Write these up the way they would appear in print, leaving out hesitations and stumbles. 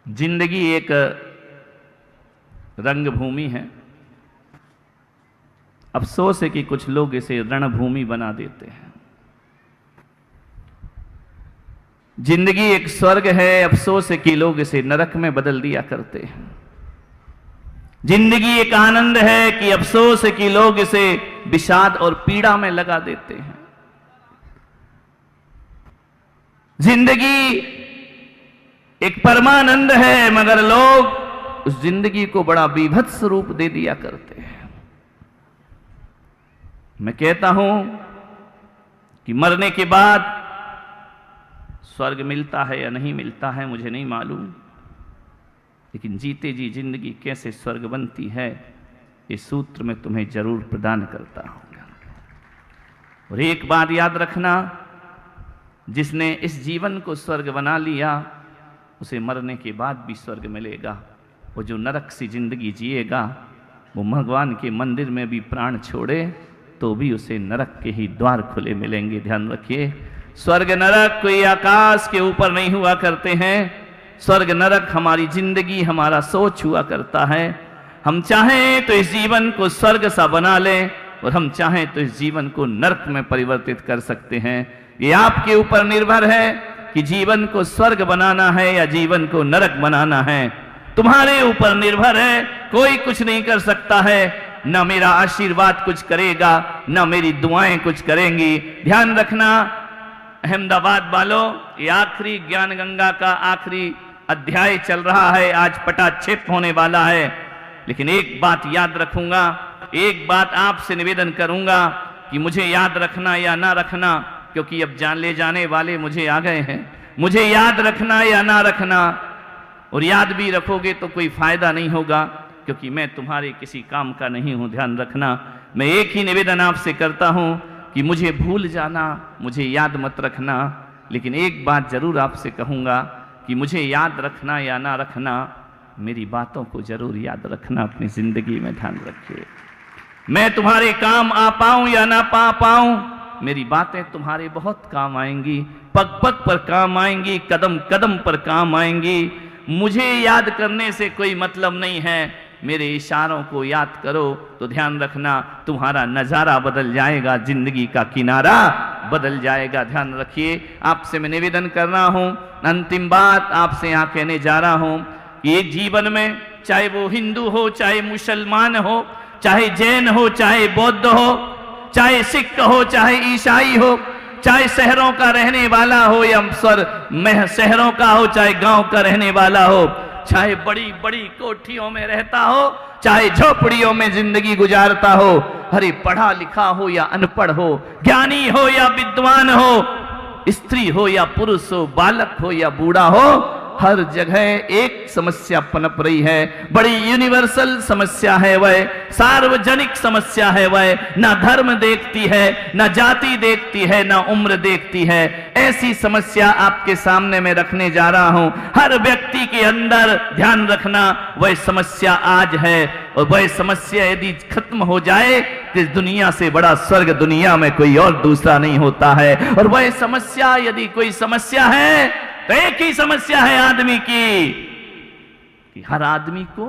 जिंदगी एक रंगभूमि है। अफसोस है कि कुछ लोग इसे रणभूमि बना देते हैं। जिंदगी एक स्वर्ग है, अफसोस है कि लोग इसे नरक में बदल दिया करते हैं। जिंदगी एक आनंद है कि अफसोस है कि लोग इसे विषाद और पीड़ा में लगा देते हैं। जिंदगी एक परमानंद है, मगर लोग उस जिंदगी को बड़ा बीभत्स रूप दे दिया करते हैं। मैं कहता हूं कि मरने के बाद स्वर्ग मिलता है या नहीं मिलता है मुझे नहीं मालूम, लेकिन जीते जी जिंदगी कैसे स्वर्ग बनती है इस सूत्र में तुम्हें जरूर प्रदान करता हूं। और एक बात याद रखना, जिसने इस जीवन को स्वर्ग बना लिया उसे मरने के बाद भी स्वर्ग मिलेगा। वो जो नरक सी जिंदगी जिएगा वो भगवान के मंदिर में भी प्राण छोड़े तो भी उसे नरक के ही द्वार खुले मिलेंगे। ध्यान रखिए, स्वर्ग नरक कोई आकाश के ऊपर नहीं हुआ करते हैं। स्वर्ग नरक हमारी जिंदगी, हमारा सोच हुआ करता है। हम चाहें तो इस जीवन को स्वर्ग सा बना लें और हम चाहें तो इस जीवन को नरक में परिवर्तित कर सकते हैं। ये आपके ऊपर निर्भर है कि जीवन को स्वर्ग बनाना है या जीवन को नरक बनाना है। तुम्हारे ऊपर निर्भर है, कोई कुछ नहीं कर सकता है। न मेरा आशीर्वाद कुछ करेगा, न मेरी दुआएं कुछ करेंगी। ध्यान रखना अहमदाबाद वालों, ये आखिरी ज्ञान गंगा का आखिरी अध्याय चल रहा है, आज पटाक्षेप होने वाला है। लेकिन एक बात याद रखूंगा, एक बात आपसे निवेदन करूंगा कि मुझे याद रखना या ना रखना, क्योंकि अब जान ले जाने वाले मुझे आ गए हैं। मुझे याद रखना या ना रखना, और याद भी रखोगे तो कोई फायदा नहीं होगा, क्योंकि मैं तुम्हारे किसी काम का नहीं हूं। ध्यान रखना, मैं एक ही निवेदन आपसे करता हूं कि मुझे भूल जाना, मुझे याद मत रखना। लेकिन एक बात जरूर आपसे कहूंगा कि मुझे याद रखना या ना रखना, मेरी बातों को जरूर याद रखना अपनी जिंदगी में। ध्यान रखिए, मैं तुम्हारे काम आ पाऊं या ना पा पाऊं, मेरी बातें तुम्हारे बहुत काम आएंगी, पग पग पर काम आएंगी, कदम कदम पर काम आएंगी। मुझे याद करने से कोई मतलब नहीं है, मेरे इशारों को याद करो तो ध्यान रखना तुम्हारा नजारा बदल जाएगा, जिंदगी का किनारा बदल जाएगा। ध्यान रखिए, आपसे मैं निवेदन कर रहा हूं, अंतिम बात आपसे यहां कहने जा रहा हूं कि एक जीवन में चाहे वो हिंदू हो, चाहे मुसलमान हो, चाहे जैन हो, चाहे बौद्ध हो, चाहे सिख हो, चाहे ईसाई हो, चाहे शहरों का रहने वाला हो या शहरों का हो, चाहे गांव का रहने वाला हो, चाहे बड़ी बड़ी कोठियों में रहता हो, चाहे झोपड़ियों में जिंदगी गुजारता हो, अरे पढ़ा लिखा हो या अनपढ़ हो, ज्ञानी हो या विद्वान हो, स्त्री हो या पुरुष हो, बालक हो या बूढ़ा हो, हर जगह एक समस्या पनप रही है। बड़ी यूनिवर्सल समस्या है वह, सार्वजनिक समस्या है वह। ना धर्म देखती है, ना जाति देखती है, ना उम्र देखती है। ऐसी समस्या आपके सामने मैं रखने जा रहा हूं। हर व्यक्ति के अंदर, ध्यान रखना, वह समस्या आज है, और वह समस्या यदि खत्म हो जाए तो इस दुनिया से बड़ा स्वर्ग दुनिया में कोई और दूसरा नहीं होता है। और वह समस्या, यदि कोई समस्या है तो एक ही समस्या है आदमी की, कि हर आदमी को,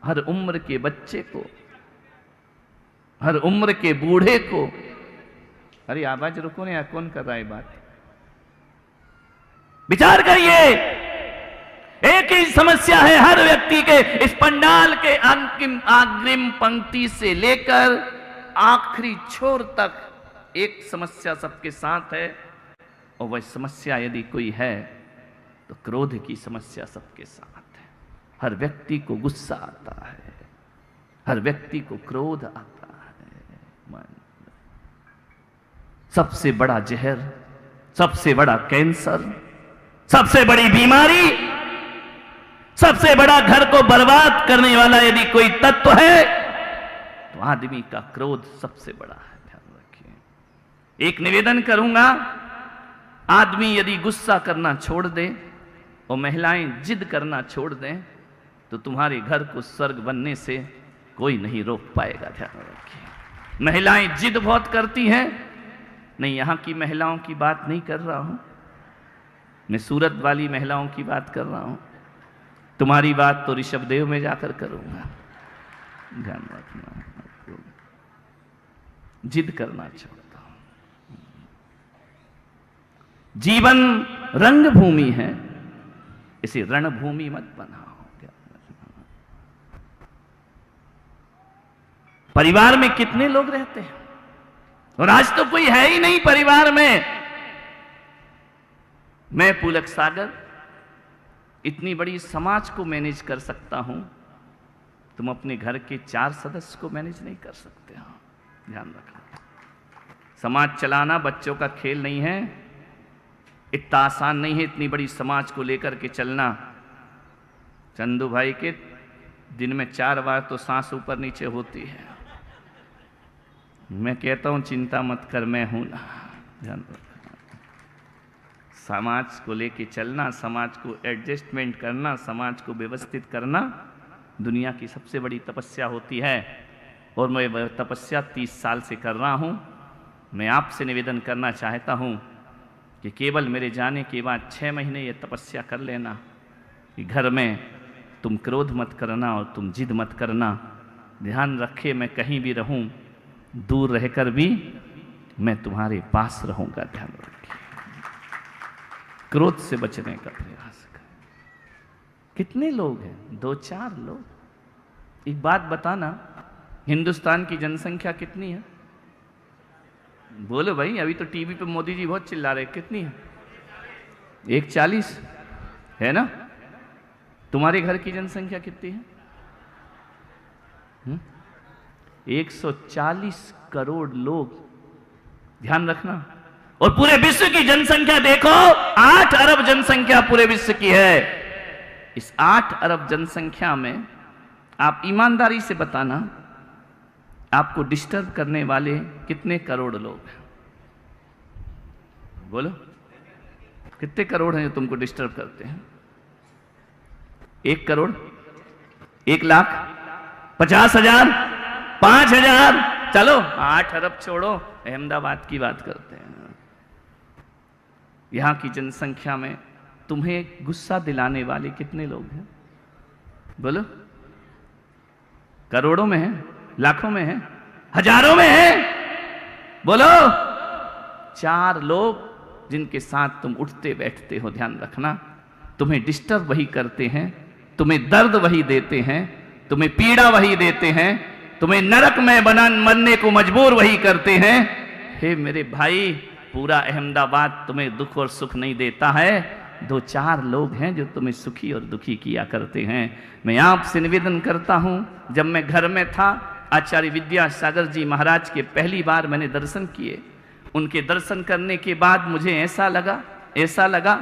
हर उम्र के बच्चे को, हर उम्र के बूढ़े को, अरे आवाज रुको ना, कौन कर रहा है बात, विचार करिए। एक ही समस्या है हर व्यक्ति के, इस पंडाल के अग्रिम पंक्ति से लेकर आखिरी छोर तक एक समस्या सबके साथ है। और वह समस्या यदि कोई है तो क्रोध की समस्या सबके साथ है। हर व्यक्ति को गुस्सा आता है, हर व्यक्ति को क्रोध आता है। सबसे बड़ा जहर, सबसे बड़ा कैंसर, सबसे बड़ी बीमारी, सबसे बड़ा घर को बर्बाद करने वाला यदि कोई तत्व है तो आदमी का क्रोध सबसे बड़ा है। ध्यान रखिए, एक निवेदन करूंगा, आदमी यदि गुस्सा करना छोड़ दे और महिलाएं जिद करना छोड़ दें तो तुम्हारे घर को स्वर्ग बनने से कोई नहीं रोक पाएगा। ध्यान रखिए, महिलाएं जिद बहुत करती हैं, नहीं यहां की महिलाओं की बात नहीं कर रहा हूं, मैं सूरत वाली महिलाओं की बात कर रहा हूं। तुम्हारी बात तो ऋषभदेव में जाकर करूंगा। ध्यान रखना, जिद करना छोड़ता हूं। जीवन रंगभूमि है, इसे रणभूमि मत बनाओ। परिवार में कितने लोग रहते हैं, और आज तो कोई है ही नहीं परिवार में। मैं पुलक सागर इतनी बड़ी समाज को मैनेज कर सकता हूं, तुम अपने घर के 4 सदस्य को मैनेज नहीं कर सकते हो। ध्यान रखना, समाज चलाना बच्चों का खेल नहीं है, इतना आसान नहीं है इतनी बड़ी समाज को लेकर के चलना। चंदू भाई के दिन में 4 बार तो सांस ऊपर नीचे होती है। मैं कहता हूं चिंता मत कर, मैं हूं ना। ध्यान रखना, समाज को लेके चलना, समाज को एडजस्टमेंट करना, समाज को व्यवस्थित करना दुनिया की सबसे बड़ी तपस्या होती है, और मैं वह तपस्या 30 साल से कर रहा हूं। मैं आपसे निवेदन करना चाहता हूं कि केवल मेरे जाने के बाद 6 महीने ये तपस्या कर लेना कि घर में तुम क्रोध मत करना और तुम जिद मत करना। ध्यान रखे, मैं कहीं भी रहूं, दूर रहकर भी मैं तुम्हारे पास रहूंगा। ध्यान रखिए, क्रोध से बचने का प्रयास करें। कितने लोग हैं? 2-4 लोग। एक बात बताना, हिंदुस्तान की जनसंख्या कितनी है? बोलो भाई, अभी तो टीवी पे मोदी जी बहुत चिल्ला रहे। कितनी है? 140 है ना? तुम्हारे घर की जनसंख्या कितनी है? 140 करोड़ लोग। ध्यान रखना, और पूरे विश्व की जनसंख्या देखो, 8 अरब जनसंख्या पूरे विश्व की है। इस 8 अरब जनसंख्या में आप ईमानदारी से बताना, आपको डिस्टर्ब करने वाले कितने करोड़ लोग हैं? बोलो, कितने करोड़ हैं जो तुमको डिस्टर्ब करते हैं? 1 करोड़, 1 लाख, 50,000, 5,000? चलो 8 अरब छोड़ो, अहमदाबाद की बात करते हैं। यहां की जनसंख्या में तुम्हें गुस्सा दिलाने वाले कितने लोग हैं? बोलो, करोड़ों में है, लाखों में है, हजारों में है? बोलो। 4 लोग जिनके साथ तुम उठते बैठते हो। ध्यान रखना, तुम्हें डिस्टर्ब वही करते हैं, तुम्हें दर्द वही देते हैं, तुम्हें पीड़ा वही देते हैं, तुम्हें नरक में बनने को मजबूर वही करते हैं। हे मेरे भाई, पूरा अहमदाबाद तुम्हें दुख और सुख नहीं देता है। 2-4 लोग हैं जो तुम्हें सुखी और दुखी किया करते हैं। मैं आपसे निवेदन करता हूं, जब मैं घर में था, आचार्य विद्यासागर जी महाराज के पहली बार मैंने दर्शन किए। उनके दर्शन करने के बाद मुझे ऐसा लगा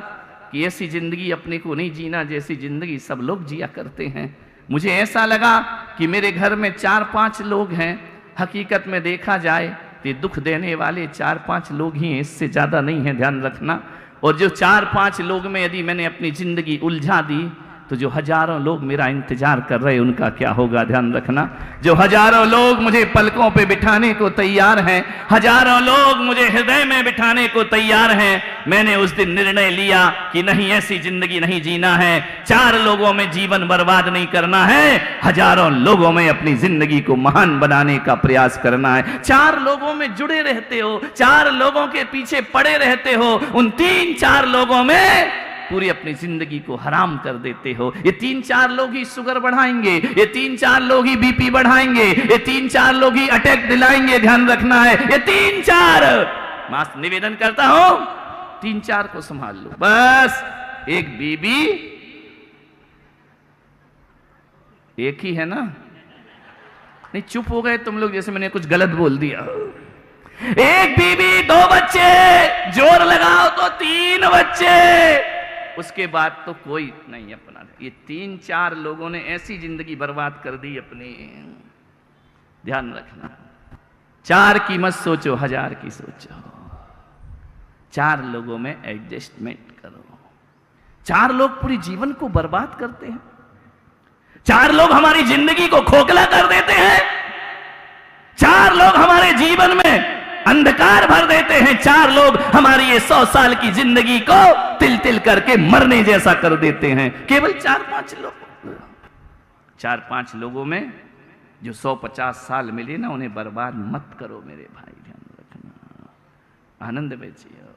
कि ऐसी जिंदगी अपने को नहीं जीना जैसी जिंदगी सब लोग जिया करते हैं। मुझे ऐसा लगा कि मेरे घर में 4-5 लोग हैं। हकीकत में देखा जाए तो दुख देने वाले 4-5 लोग ही हैं, इससे ज़्यादा नहीं है। ध्यान रखना, और जो 4-5 लोग में यदि मैंने अपनी जिंदगी उलझा दी तो जो हजारों लोग मेरा इंतजार कर रहे उनका क्या होगा? ध्यान रखना, जो हजारों लोग मुझे पलकों पे बिठाने को तैयार हैं, हजारों लोग मुझे हृदय में बिठाने को तैयार हैं। मैंने उस दिन निर्णय लिया कि नहीं, ऐसी जिंदगी नहीं जीना है। 4 लोगों में जीवन बर्बाद नहीं करना है, हजारों लोगों में अपनी जिंदगी को महान बनाने का प्रयास करना है। 4 लोगों में जुड़े रहते हो, 4 लोगों के पीछे पड़े रहते हो, उन 3-4 लोगों में पूरी अपनी जिंदगी को हराम कर देते हो। ये 3-4 लोग ही शुगर बढ़ाएंगे, ये 3-4 लोग ही बीपी बढ़ाएंगे, ये 3-4 लोग ही अटैक दिलाएंगे। ध्यान रखना है, ये 3-4 मास निवेदन करता हूं, 3-4 को संभाल लो बस। एक बीबी, एक ही है ना? नहीं, चुप हो गए तुम लोग जैसे मैंने कुछ गलत बोल दिया। एक बीबी, 2 बच्चे, जोर लगाओ तो 3 बच्चे, उसके बाद तो कोई नहीं अपना। ये 3-4 लोगों ने ऐसी जिंदगी बर्बाद कर दी अपनी। ध्यान रखना, 4 की मत सोचो, 1000 की सोचो। 4 लोगों में एडजस्टमेंट करो। 4 लोग पूरी जीवन को बर्बाद करते हैं, 4 लोग हमारी जिंदगी को खोखला कर देते हैं, 4 लोग हमारे जीवन में अंधकार भर देते हैं, 4 लोग हमारी ये 100 साल की जिंदगी को तिल तिल करके मरने जैसा कर देते हैं। केवल 4-5 लोग। 4-5 लोगों में जो 100-50 साल मिले ना, उन्हें बर्बाद मत करो मेरे भाई, ध्यान रखना। आनंद में जियो।